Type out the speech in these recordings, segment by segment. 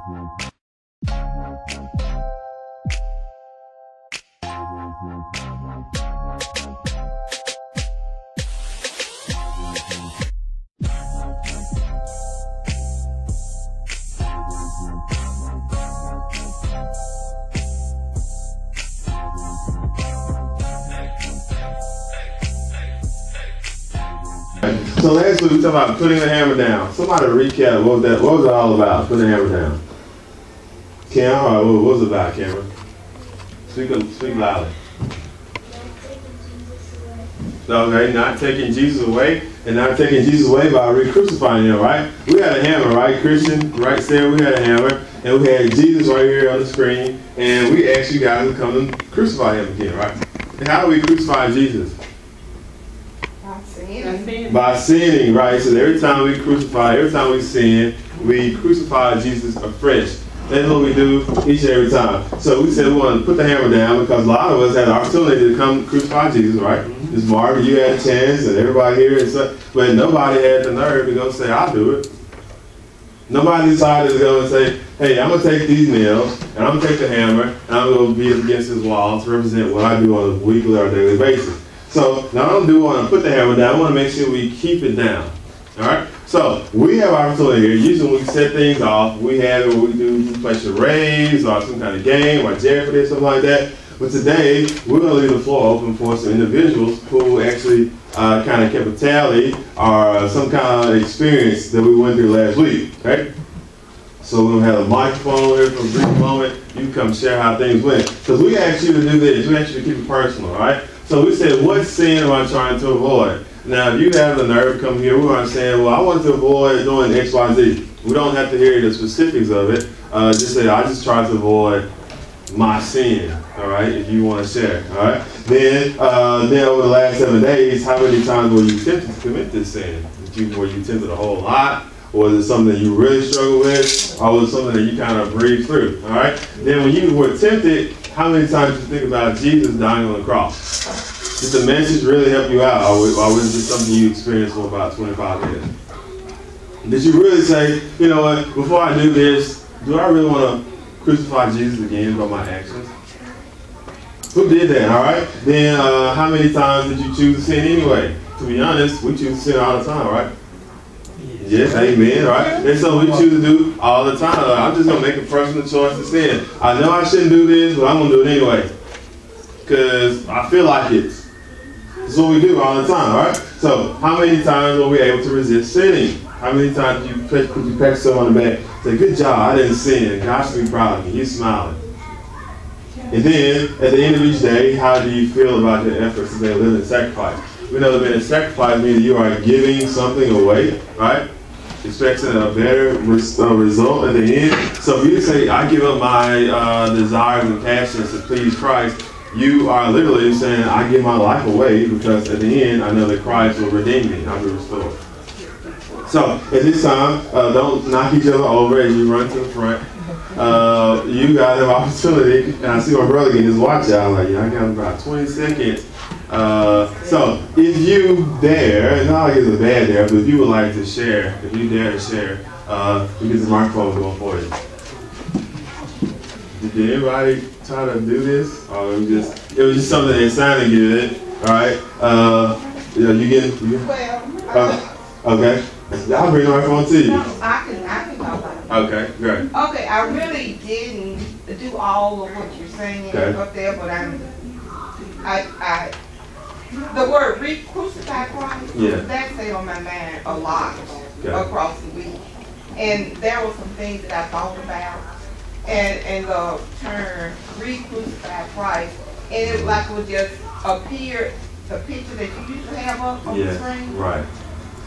So last week we talked about putting the hammer down. Somebody recap what was it all about? Putting the hammer down. Cameron, what was it about, Cameron? Speak loudly. Okay, not taking Jesus away, and not taking Jesus away by re-crucifying him, right? We had a hammer, right, Christian? Right there, we had a hammer, and we had Jesus right here on the screen, and we asked you guys to come and crucify him again, right? And how do we crucify Jesus? By sinning, right? So every time we crucify, every time we sin, we crucify Jesus afresh. That's what we do each and every time. So we said we want to put the hammer down because a lot of us had the opportunity to come crucify Jesus, right? Ms. Margaret, you had a chance, and everybody here, and stuff, but nobody had the nerve to go say, I'll do it. Nobody decided to go and say, hey, I'm going to take these nails, and I'm going to take the hammer, and I'm going to beat it against this wall to represent what I do on a weekly or daily basis. So not only do we want to put the hammer down, I want to make sure we keep it down. All right? So we have opportunity here. Usually when we set things off, we have it where we play charades or some kind of game or Jeopardy or something like that. But today, we're going to leave the floor open for some individuals who actually kind of kept a tally or some kind of experience that we went through last week. Okay? So we're going to have a microphone here for a brief moment. You can come share how things went. Because we asked you to do this. We asked you to keep it personal, all right? So we said, what sin am I trying to avoid? Now, if you have the nerve to come here, we're going to say, well, I want to avoid doing X, Y, Z. We don't have to hear the specifics of it. Just say, I just try to avoid my sin, all right, if you want to share, all right? Then over the last 7 days, how many times were you tempted to commit this sin? Were you tempted a whole lot? Or was it something that you really struggled with? Or was it something that you kind of breezed through, all right? Then when you were tempted, how many times did you think about Jesus dying on the cross? Did the message really help you out? Or was it something you experienced for about 25 minutes? Did you really say, you know what, before I do this, do I really want to crucify Jesus again by my actions? Who did that, all right? Then how many times did you choose to sin anyway? To be honest, we choose to sin all the time, right? Yes, amen, right? And so we choose to do all the time. I'm just going to make a personal choice to sin. I know I shouldn't do this, but I'm going to do it anyway. Because I feel like it. That's what we do all the time, right? So how many times were we able to resist sinning? How many times could you pat yourself on the back and say, good job, I didn't sin. God should be proud of me. You're smiling. And then, at the end of each day, how do you feel about your efforts to be a living sacrifice? We know that being a sacrifice means you are giving something away, right? Expecting a better result at the end. So if you say, I give up my desires and passions to please Christ, you are literally saying, I give my life away because at the end, I know that Christ will redeem me. I'll be restored. So at this time, don't knock each other over as you run to the front. You guys have opportunity, and I see my brother getting his watch out. Like, yeah, I got about 20 seconds. So if you dare, and not like it's a bad dare, but if you would like to share, if you dare to share, we get the microphone going for you. Did anybody try to do this? Or it was just something that sounded good. All right. You get it? Okay. I'll bring the microphone to you. I can talk about it. Okay, great. Okay, I really didn't do all of what you're saying up there, but the word re-crucify Christ, that stayed on my mind a lot across the week. And there were some things that I thought about, and the term re-crucify Christ, and it like would just appear, the picture that you used to have up on the screen. Right.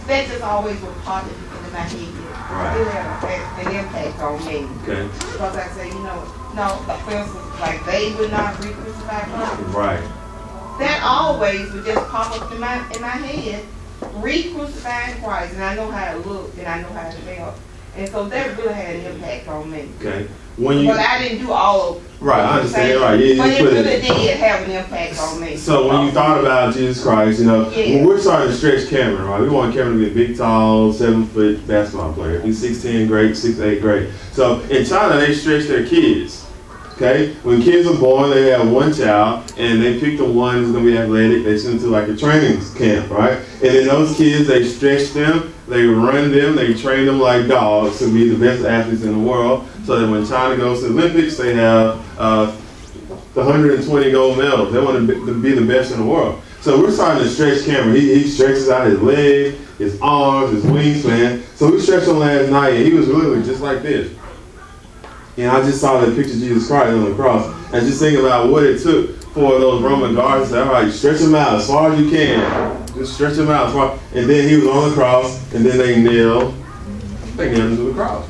That just always was popping into my head. Right. It had an impact on me. Okay. Because I say, for instance, like they would not re-crucify Christ. Right. That always would just pop up in my head, re-crucifying Christ, and I know how it looked and I know how it felt. And so that really had an impact on me. Okay. But I didn't do all of Right, I understand. Right, yeah, but it really did have an impact on me. So when you thought about Jesus Christ, you know, when we're starting to stretch Cameron, right? We want Cameron to be a big, tall, 7-foot basketball player. If he's 6'10", great. 6'8", great. So in China, they stretch their kids. Okay, when kids are born, they have one child, and they pick the one who's going to be athletic. They send them to like a training camp, right? And then those kids, they stretch them, they run them, they train them like dogs to be the best athletes in the world. So that when China goes to the Olympics, they have the 120 gold medals. They want to be the best in the world. So we're starting to stretch Cameron. He stretches out his legs, his arms, his wingspan. So we stretched him last night, and he was literally just like this. And I just saw that picture of Jesus Christ on the cross. And just think about what it took for those Roman guards to say, all right, stretch him out as far as you can. Just stretch him out as far. And then he was on the cross, and then they nailed him to the cross.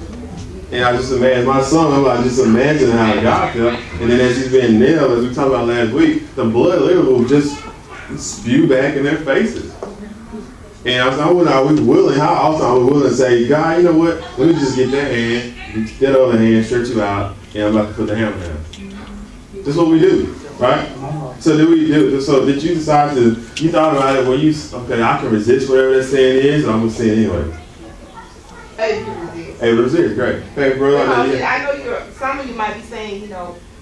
And I just imagine my son, I just imagine how God felt. And then as he's being nailed, as we talked about last week, the blood literally will just spew back in their faces. And I was like, are we willing? How often are we willing to say, God, you know what? Let me just get that hand, that other hand, stretch you out, and I'm about to put the hammer down. That's what we do, right? So did you decide you thought about it, okay, I can resist whatever that sin is, and I'm going to sin anyway. Able to resist, great. Hey, brother. I know some of you might be saying,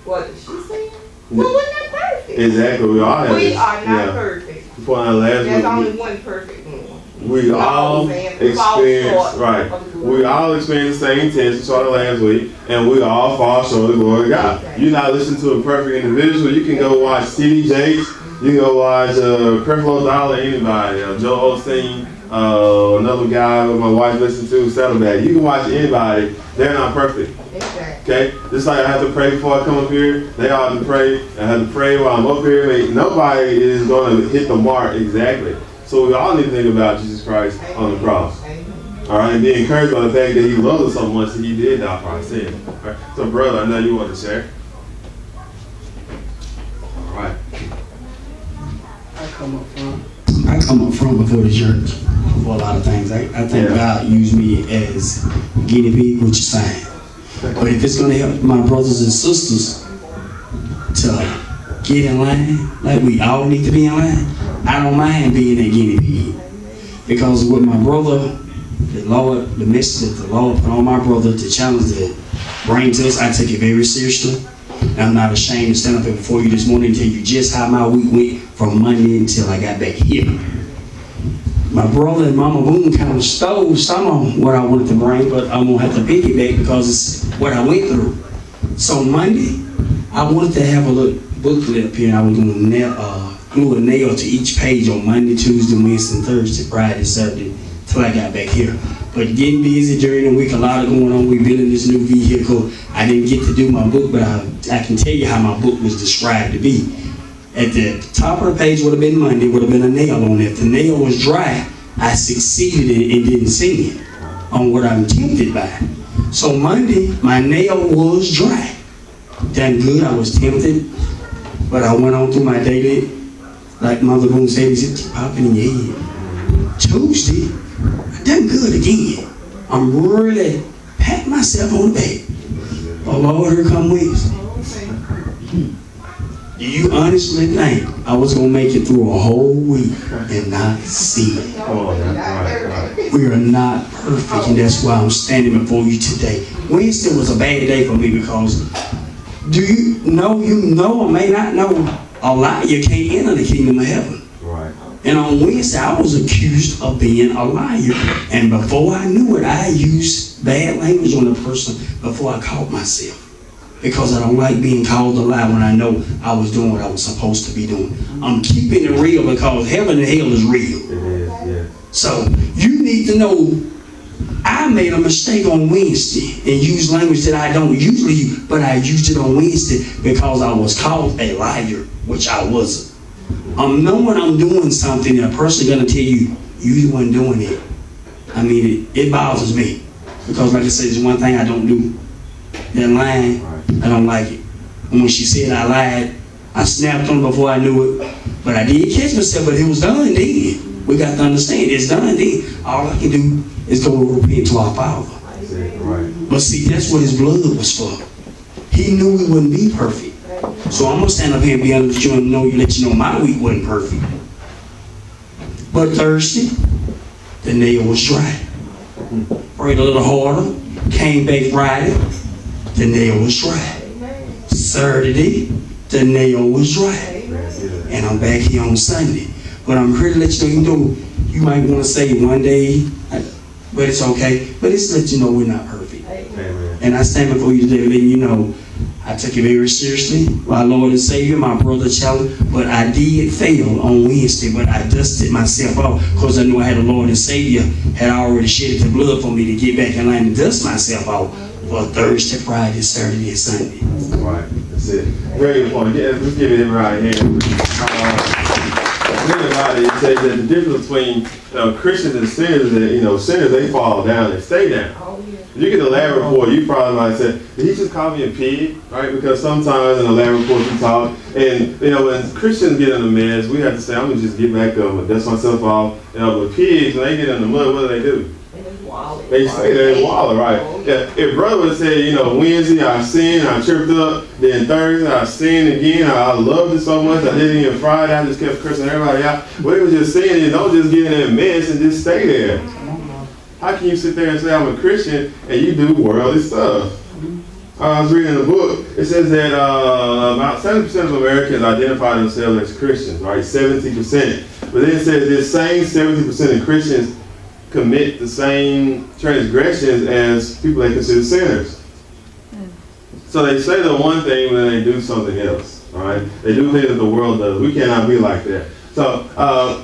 what did she say? Well, we're not perfect. Exactly, we all have We are not perfect. There's only one perfect one. We all experience, right. We all experience the same test we saw last week, and we all fall short of the glory of God. Okay. You're not listening to a perfect individual. You can go watch T.D. Jakes. You can go watch Creflo Dollar, anybody. Joe Osteen, another guy my wife listens to, Saddleback. You can watch anybody. They're not perfect. Okay? Just like I have to pray before I come up here, they all have to pray. I have to pray while I'm up here. I mean, nobody is going to hit the mark exactly. So we all need to think about Jesus Christ on the cross. All right? And be encouraged by the fact that he loved us so much that he did die for our sins. All right? So, brother, I know you want to share. All right. I come up front before the church for a lot of things. I think God used me as guinea pig, which is fine. But if it's going to help my brothers and sisters to get in line, like we all need to be in line, I don't mind being a guinea pig. Because with my brother, the message that the Lord put on my brother, the challenge that brings us, I take it very seriously. And I'm not ashamed to stand up here before you this morning and tell you just how my week went from Monday until I got back here. My brother and Mama Boone kind of stole some of what I wanted to bring, but I'm going to have to piggyback because it's what I went through. So Monday, I wanted to have a little booklet up here, and I was going to glue a nail to each page on Monday, Tuesday, Wednesday, Thursday, Friday, Saturday, till I got back here. But getting busy during the week, a lot of going on. We're building this new vehicle. I didn't get to do my book, but I can tell you how my book was described to be. At the top of the page would have been Monday, would have been a nail on it. If the nail was dry, I succeeded in it and didn't sing it on what I'm tempted by. So Monday, my nail was dry. Done good, I was tempted, but I went on through my daily, like Mother Boone said, it's popping in your head. Tuesday, I done good again. I'm really patting myself on the back. Oh Lord, here come Wednesday. Do you honestly think I was going to make it through a whole week and not see it? We are not perfect, and that's why I'm standing before you today. Wednesday was a bad day for me because do you know or may not know, a liar can't enter the kingdom of heaven. Right. And on Wednesday, I was accused of being a liar. And before I knew it, I used bad language on the person before I caught myself. Because I don't like being called a lie when I know I was doing what I was supposed to be doing. I'm keeping it real because heaven and hell is real. It is, yeah. So you need to know I made a mistake on Wednesday and used language that I don't usually use, but I used it on Wednesday because I was called a liar, which I wasn't. Knowing I'm doing something and a person going to tell you, you weren't doing it. I mean, it bothers me. Because like I said, there's one thing I don't do. That lying, I don't like it. And when she said I lied, I snapped on her before I knew it. But I did catch myself, but it was done then. We got to understand, it's done then. All I can do is go repent to our Father. That's it. Right. But see, that's what his blood was for. He knew we wouldn't be perfect. So I'm gonna stand up here and be honest with you and let you know my week wasn't perfect. But Thursday, the nail was dry. Prayed a little harder. Came back Friday, the nail was dry. Saturday, the nail was dry. And I'm back here on Sunday. But I'm here to let you know, you might want to say one day, but it's okay. But it's to let you know we're not perfect. And I stand before you today letting you know, I took it very seriously, my Lord and Savior, my brother Charlie, but I did fail on Wednesday, but I dusted myself off because I knew I had a Lord and Savior, had already shedded the blood for me to get back in line and dust myself off for Thursday, Friday, Saturday, and Sunday. Right, that's it. Very important. Yeah, let's give it right here. Think about it, it says that the difference between Christians and sinners is that, sinners, they fall down and stay down. Oh, yeah. You get a lab report, you probably might say, did he just call me a pig? Right? Because sometimes in a lab report you talk, and when Christians get in a mess, we have to say, I'm going to just get back up and dust myself off. But pigs, when they get in the mud, what do? They stay there and wallow, right? Yeah, if brother would have said, Wednesday I sinned, I tripped up, then Thursday I sinned again, I loved it so much, I did it even Friday, I just kept cursing everybody out. But it was just saying, don't just get in that mess and just stay there. How can you sit there and say I'm a Christian and you do worldly stuff? I was reading a book, it says that about 70% of Americans identify themselves as Christians, right? 70%. But then it says this same 70% of Christians commit the same transgressions as people they consider sinners. So they say the one thing, but then they do something else. All right, they do things that the world does. We cannot be like that. So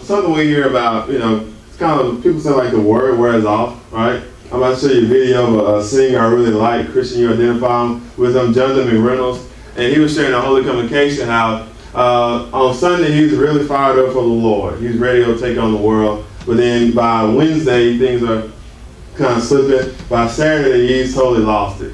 something we hear about, it's kind of people say like the word wears off. Right? I'm about to show you a video of a singer I really like, Christian you identify with Jonathan McReynolds, and he was sharing a Holy Convocation how on Sunday he was really fired up for the Lord. He was ready to take on the world. But then by Wednesday, things are kind of slipping. By Saturday, he's totally lost it.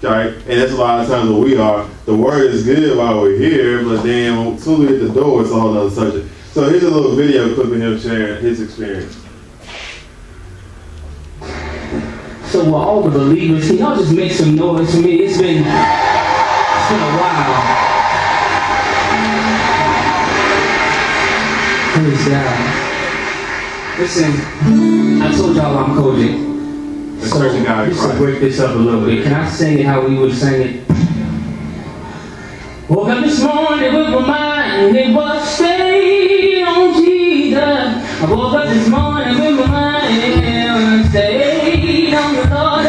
Right? And that's a lot of times what we are. The word is good while we're here, but then as soon as we hit the door, it's a whole other subject. So here's a little video clip of him sharing his experience. So all the believers, can y'all just make some noise for me? It's been a while. Praise God. Listen, I told y'all I'm coded. So just to break this up a little bit, can I sing it how we would sing it? Woke up this morning with my mind, it was stayed on Jesus. I woke up this morning with my mind, stayed on the Lord.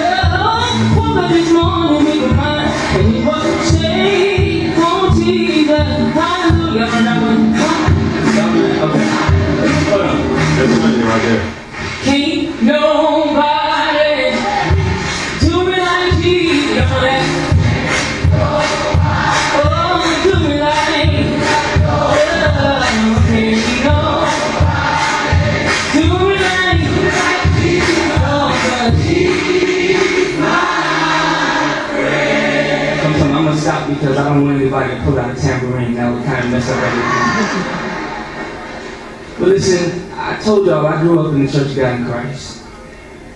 Woke up this morning with my mind, and it was stayed on Jesus. Hallelujah. Okay. Hold on. That's funny right there. Can't nobody do me like Jesus. Oh, do me like can't nobody do me like Jesus. I'm gonna stop because I don't want anybody to pull out a tambourine. That would kind of mess up everything. But listen, I told y'all I grew up in the Church of God in Christ.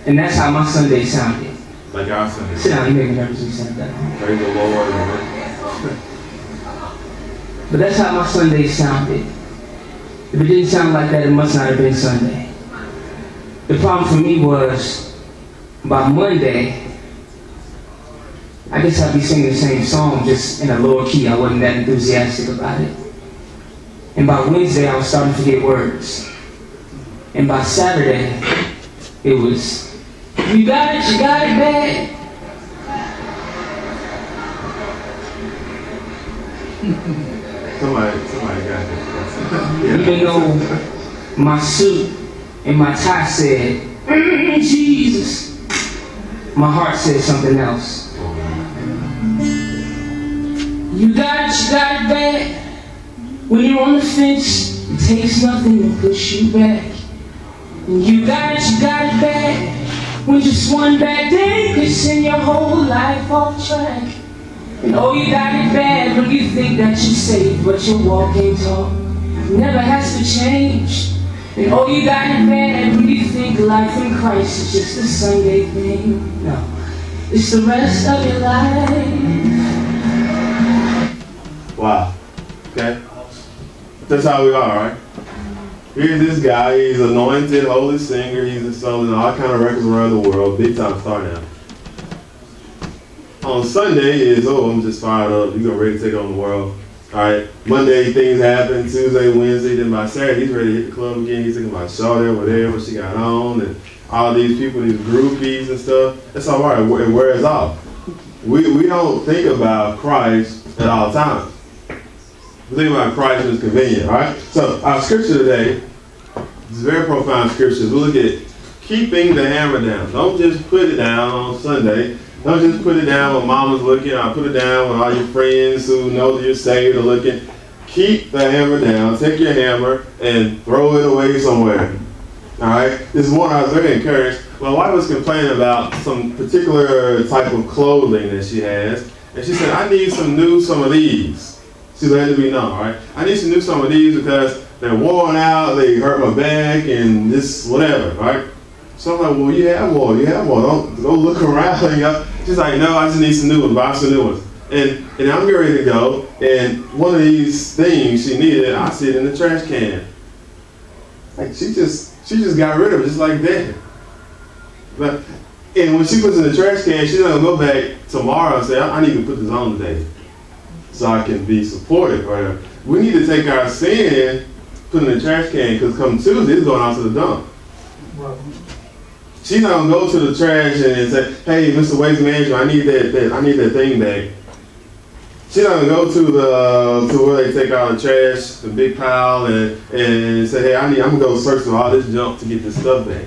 And that's how my Sunday sounded. Like our Sunday. Sit down, you make me nervous when you said that. Praise the Lord. But that's how my Sunday sounded. If it didn't sound like that, it must not have been Sunday. The problem for me was, by Monday, I guess I'd be singing the same song, just in a lower key. I wasn't that enthusiastic about it. And by Wednesday, I was starting to forget words. And by Saturday, it was, you got it bad. Somebody got it. Even though my suit and my tie said, Jesus, my heart said something else. You got it bad. When you're on the fence, it takes nothing to push you back. And you got it bad. When just one bad day could send your whole life off track. And oh, you got it bad when you think that you're safe, but your walk ain't talk never has to change. And oh, you got it bad when you think life in Christ is just a Sunday thing. No, it's the rest of your life. Wow. Okay? That's how we are, right? Here's this guy, he's anointed, holy singer, he's selling all kind of records around the world, big time star now. On Sunday is, oh, I'm just fired up, he's ready to take on the world. Alright, Monday things happen, Tuesday, Wednesday, then by Saturday he's ready to hit the club again, he's thinking about Shawty over there, what she got on, and all these people, these groupies and stuff. That's alright, it wears off. We don't think about Christ at all times. We think about Christ when it's convenient, alright? So our scripture today is very profound scriptures. We look at keeping the hammer down. Don't just put it down on Sunday. Don't just put it down when mama's looking, or put it down when all your friends who know that you're saved are looking. Keep the hammer down. Take your hammer and throw it away somewhere. Alright? This morning I was very encouraged. My wife was complaining about some particular type of clothing that she has. And she said, I need some of these. She let it be known, alright? I need some of these because they're worn out, they hurt my back, and this, whatever, right? So I'm like, well, you have more. Don't look around. She's like, no, I just need some new ones, buy some new ones. And I'm getting ready to go, and one of these things she needed, I see it in the trash can. Like, she just got rid of it just like that. And when she puts it in the trash can, she's not going to go back tomorrow and say, I need to put this on today so I can be supported. Or we need to take our sin, put it in the trash can, because come Tuesday, it's going out to the dump. Wow. She's not gonna go to the trash and say, "Hey, Mr. Waste Management, I need that thing back." She's not gonna go to where they take out the trash, the big pile, and say, "Hey, I'm gonna go search through all this junk to get this stuff back,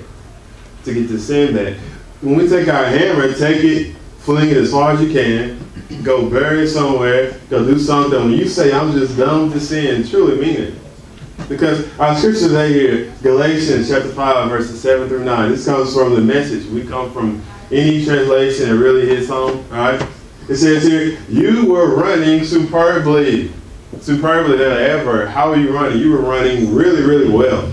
to get this sin back." When we take our hammer, take it, fling it as far as you can, go bury it somewhere, go do something. When you say, "I'm just done with this sin," truly mean it. Because our scripture today here, Galatians chapter 5, verses 7 through 9. This comes from the Message. We come from any translation that really hits home. Alright? It says here, you were running superbly. Superbly, that adverb. How are you running? You were running really, really well.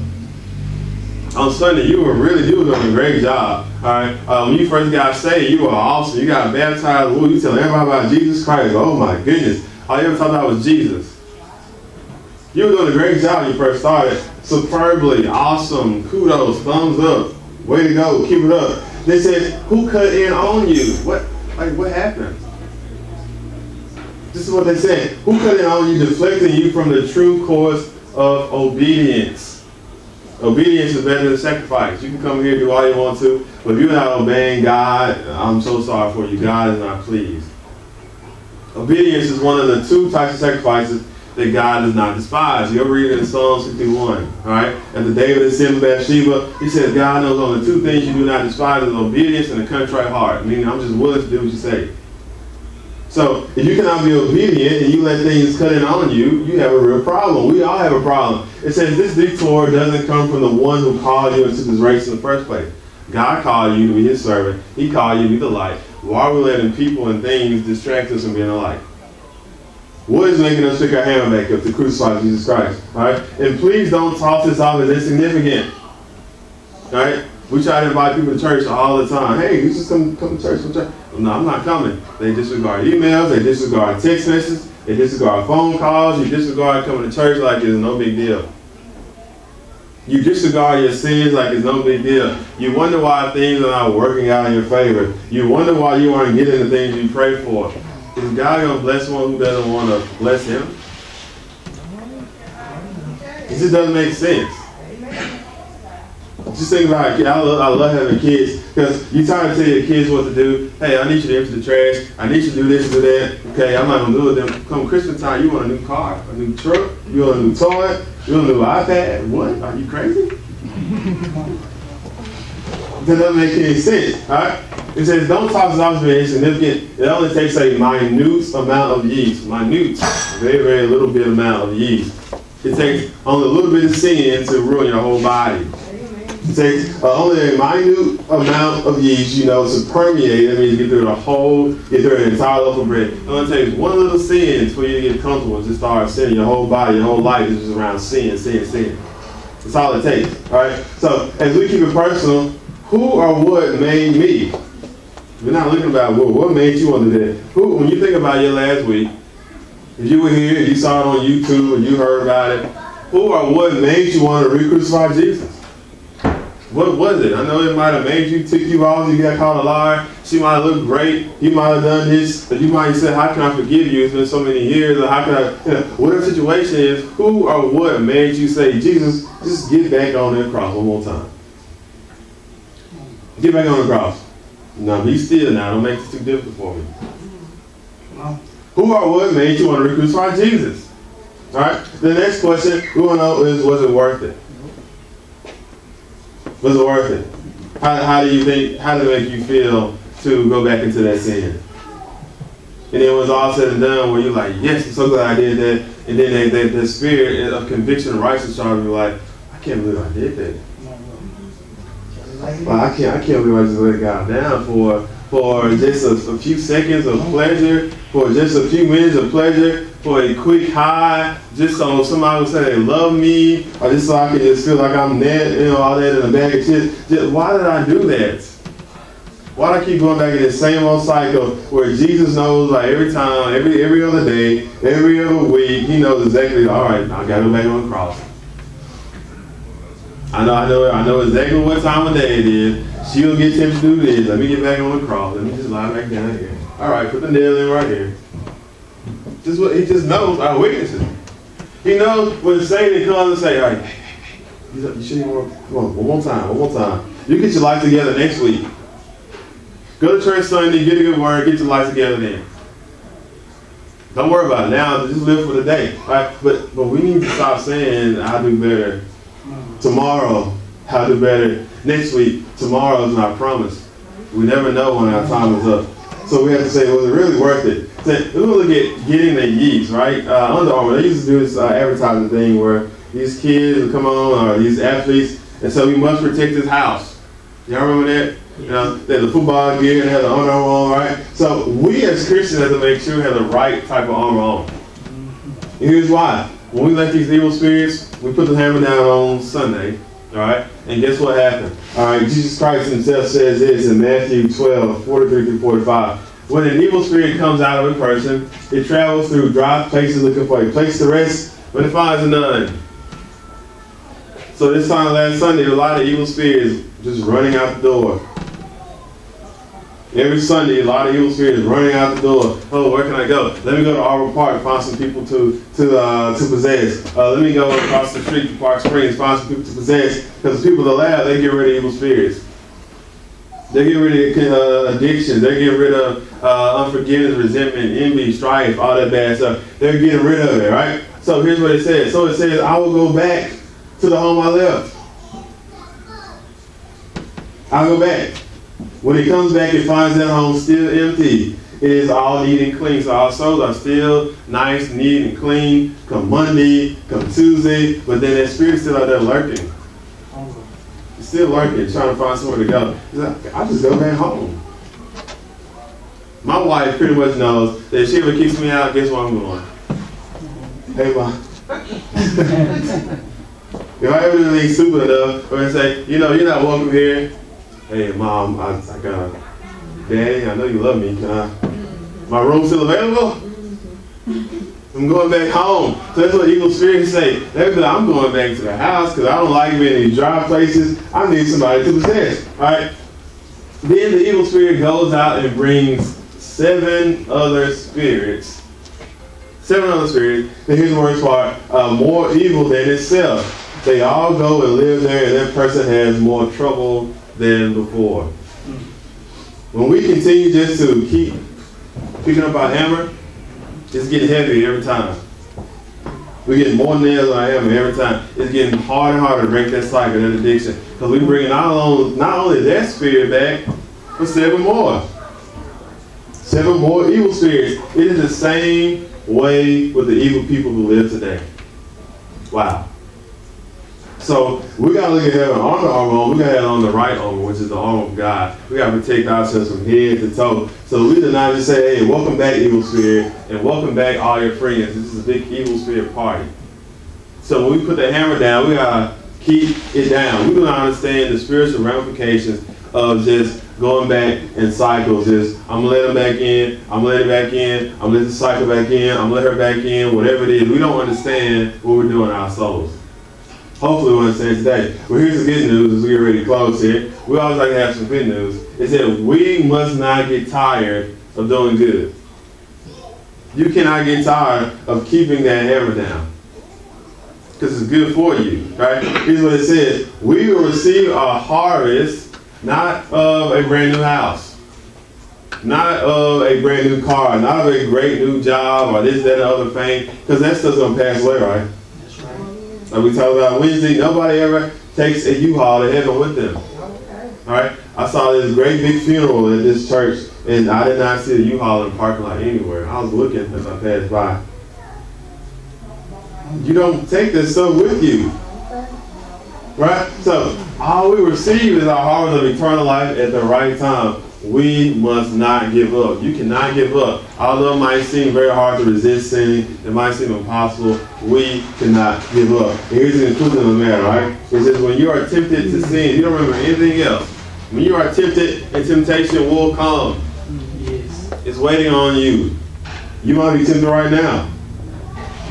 On Sunday, you were doing a great job. Alright? When you first got saved, you were awesome. You got baptized. Ooh, you telling everybody about Jesus Christ. Oh my goodness. All you ever talked about was Jesus. You were doing a great job when you first started. Superbly, awesome, kudos, thumbs up, way to go, keep it up. They said, who cut in on you? What happened? This is what they said. Who cut in on you, deflecting you from the true course of obedience? Obedience is better than sacrifice. You can come here and do all you want to, but if you're not obeying God, I'm so sorry for you. God is not pleased. Obedience is one of the two types of sacrifices that God does not despise. You'll read it in Psalm 61, all right? At the David and Sim Bathsheba, he says, God knows only two things you do not despise is obedience and a contrite heart. Meaning, I'm just willing to do what you say. So, if you cannot be obedient and you let things cut in on you, you have a real problem. We all have a problem. It says this detour doesn't come from the one who called you into this race in the first place. God called you to be his servant. He called you to be the light. Why are we letting people and things distract us from being the light? What is making us pick our hammer back up to crucify Jesus Christ? All right? And please don't toss this off as insignificant. All right? We try to invite people to church all the time. Hey, you just come to church. No, I'm not coming. They disregard emails. They disregard text messages. They disregard phone calls. You disregard coming to church like it's no big deal. You disregard your sins like it's no big deal. You wonder why things are not working out in your favor. You wonder why you aren't getting the things you pray for. Is God going to bless one who doesn't want to bless him? It just doesn't make sense. Just think about it. I love having kids because you try to tell your kids what to do. Hey, I need you to empty the trash. I need you to do this and do that. Okay, I'm not going to do it. Then come Christmas time, you want a new car, a new truck, you want a new toy, you want a new iPad. What? Are you crazy? That doesn't make any sense. All right? It says, don't toss it off as being insignificant. It only takes a minute amount of yeast. Minute, very, very little bit amount of yeast. It takes only a little bit of sin to ruin your whole body. It takes only a minute amount of yeast, to permeate. That means get through the entire loaf of bread. It only takes one little sin for you to get comfortable and just start sinning. Your whole body, your whole life is just around sin. That's all it takes. All right. So as we keep it personal, who or what made me? We're not looking about what made you want to do that. Who, when you think about your last week, if you were here, you saw it on YouTube, or you heard about it, who or what made you want to re-crucify Jesus? What was it? I know it might have made you, tick you off, you got called a liar, she might have looked great, you might have done this, but you might have said, how can I forgive you? It's been so many years, or how can I, whatever the situation is, who or what made you say, Jesus, just get back on that cross one more time. Get back on the cross. No, be still now, don't make this too difficult for me. Who or what made you want to re-crucify Jesus? All right. The next question we want to know is, was it worth it? Was it worth it? How do you think? How did it make you feel to go back into that sin? And then when it's all said and done, where you're like, yes, I'm so glad I did that. And then the spirit of conviction and righteousness charge you like, I can't believe I did that. Well, I can't believe I just let God down for just a few seconds of pleasure, for just a few minutes of pleasure, for a quick high, just so somebody would say they love me, or just so I can just feel like I'm net, all that in a bag of chips. Just, why did I do that? Why do I keep going back in this same old cycle where Jesus knows, like every time, every other day, every other week, he knows exactly, all right, I got to go back on the cross. I know exactly what time of day it is. She'll get tempted to do this. Let me get back on the cross. Let me just lie back down here. All right, put the nail in right here. He just knows our weaknesses. He knows when Satan comes and say, all right, you shouldn't even, come on, one more time. You get your life together next week. Go to church Sunday, get a good word, get your life together then. Don't worry about it now. Just live for the day. All right? But we need to stop saying, I'll do better tomorrow. I'll do better next week. Tomorrow is not promised. We never know when our time is up. So we have to say, was it really worth it? So we look at getting the yeast, right? Under Armour, they used to do this advertising thing where these kids would come on, or these athletes, and so we must protect his house. Y'all remember that? They had the football gear and had the Under Armour on, right? So we as Christians have to make sure we have the right type of armor on. And here's why. When we let these evil spirits, we put the hammer down on Sunday, all right? And guess what happened? All right, Jesus Christ himself says this in Matthew 12, 43 through 45. When an evil spirit comes out of a person, it travels through dry places looking for a place to rest, but it finds none. So this time last Sunday, a lot of evil spirits just running out the door. Every Sunday, a lot of evil spirits running out the door. Oh, where can I go? Let me go to Arbor Park, find some people to possess. Let me go across the street to Park Springs, find some people to possess. Because the people that laugh, they get rid of evil spirits. They get rid of addiction. They get rid of unforgiveness, resentment, envy, strife, all that bad stuff. They're getting rid of it, right? So here's what it says. So it says, I will go back to the home I left. I'll go back. When he comes back, he finds that home still empty. It is all neat and clean. So our souls are still nice, neat, and clean. Come Monday, come Tuesday, but then that spirit's still out there lurking. It's still lurking, trying to find somewhere to go. He's like, I'll just go back home. My wife pretty much knows that if she ever kicks me out, guess where I'm going? Hey, Mom. If I ever do anything stupid enough, or say, you're not welcome here. Hey, Mom, I got Daddy, I know you love me. My room still available? I'm going back home. So that's what evil spirits say. They be like, I'm going back to the house because I don't like being in these dry places. I need somebody to possess. All right? Then the evil spirit goes out and brings 7 other spirits. 7 other spirits. And here's the worst part. More evil than itself. They all go and live there, and that person has more trouble than before. When we continue just to keep picking up our hammer, it's getting heavier every time. We're getting more nails on our hammer every time. It's getting harder and harder to break that cycle, that addiction. Because we bring not only that spirit back, but 7 more. 7 more evil spirits. It is the same way with the evil people who live today. Wow. So we got to look at having armor on. We got to have on the right armor, which is the armor of God. We got to protect ourselves from head to toe. So we do not just say, hey, welcome back, evil spirit, and welcome back all your friends. This is a big evil spirit party. So when we put the hammer down, we got to keep it down. We do not understand the spiritual ramifications of just going back in cycles. Just, I'm going to let them back in, I'm going to let it back in, I'm going to let the cycle back in, I'm going to let her back in, whatever it is. We don't understand what we're doing in our souls. Hopefully we understand today. Well, here's the good news as we get ready to close here. We always like to have some good news. It's that we must not get tired of doing good. You cannot get tired of keeping that hammer down, because it's good for you, right? Here's what it says. We will receive a harvest, not of a brand new house, not of a brand new car, not of a great new job or this, that, and other thing, because that stuff's going to pass away, right? That's right. Like we talked about Wednesday, nobody ever takes a U-Haul to heaven with them. All right? I saw this great big funeral at this church, and I did not see a U-Haul in the parking lot anywhere. I was looking as I passed by. You don't take this stuff with you. Right? So, all we receive is our harvest of eternal life at the right time. We must not give up. You cannot give up. Although it might seem very hard to resist sinning, it might seem impossible, we cannot give up. And here's the conclusion of the matter, right? It says when you are tempted to sin, you don't remember anything else. When you are tempted, and temptation will come. Yes. It's waiting on you. You might be tempted right now.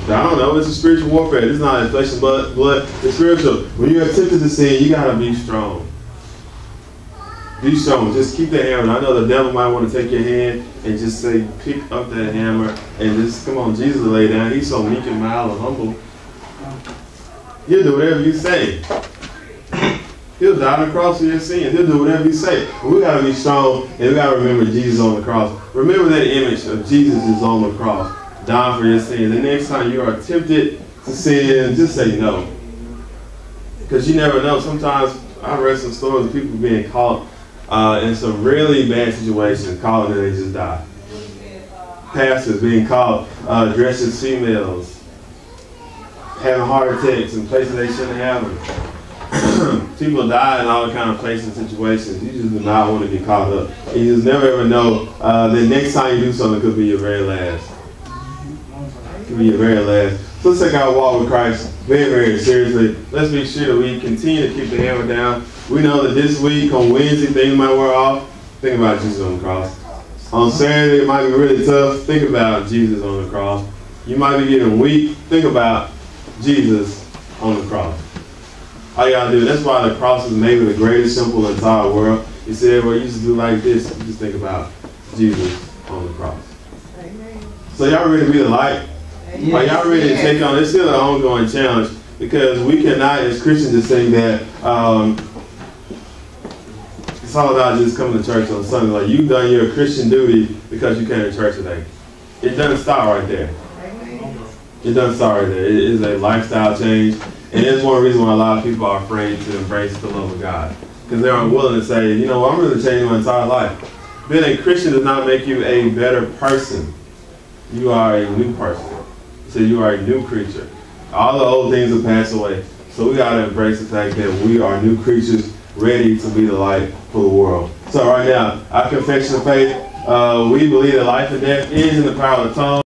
I don't know, it's a spiritual warfare. It's not flesh and blood, it's spiritual. When you're tempted to sin, you gotta be strong. Be strong. Just keep that hammer. I know the devil might want to take your hand and just say, pick up that hammer and just, come on, Jesus lay down. He's so meek and mild and humble. He'll do whatever you say. He'll die on the cross for your sins. He'll do whatever you say. But we got to be strong, and we got to remember Jesus on the cross. Remember that image of Jesus is on the cross, dying for your sins. The next time you are tempted to sin, just say no. Because you never know. Sometimes I read some stories of people being caught in some really bad situations, calling and they just die. Pastors being caught dressed as females, having heart attacks in places they shouldn't have them. People die in all kind of places and situations. You just do not want to get caught up. And you just never ever know the next time you do something could be your very last. Could be your very last. So let's take our walk with Christ very, very seriously. Let's make sure that we continue to keep the hammer down. We know that this week, on Wednesday, things might wear off. Think about Jesus on the cross. On Saturday, it might be really tough. Think about Jesus on the cross. You might be getting weak. Think about Jesus on the cross. All you gotta do, that's why the cross is maybe the greatest symbol in the entire world. You say, well, you used to do like this. You just think about Jesus on the cross. Amen. So y'all ready to be the light? Yes. Are y'all ready to take on? It's still an ongoing challenge, because we cannot, as Christians, just think that it's all about just coming to church on Sunday. Like, you've done your Christian duty because you came to church today. It doesn't stop right there. It doesn't start right there. It is a lifestyle change. And that's one reason why a lot of people are afraid to embrace the love of God. Because they aren't willing to say, you know, I'm going to change my entire life. Being a Christian does not make you a better person. You are a new person. So you are a new creature. All the old things have passed away. So we got to embrace the fact that we are new creatures ready to be the light for the world. So right now, our confession of faith, we believe that life and death is in the power of the tongue.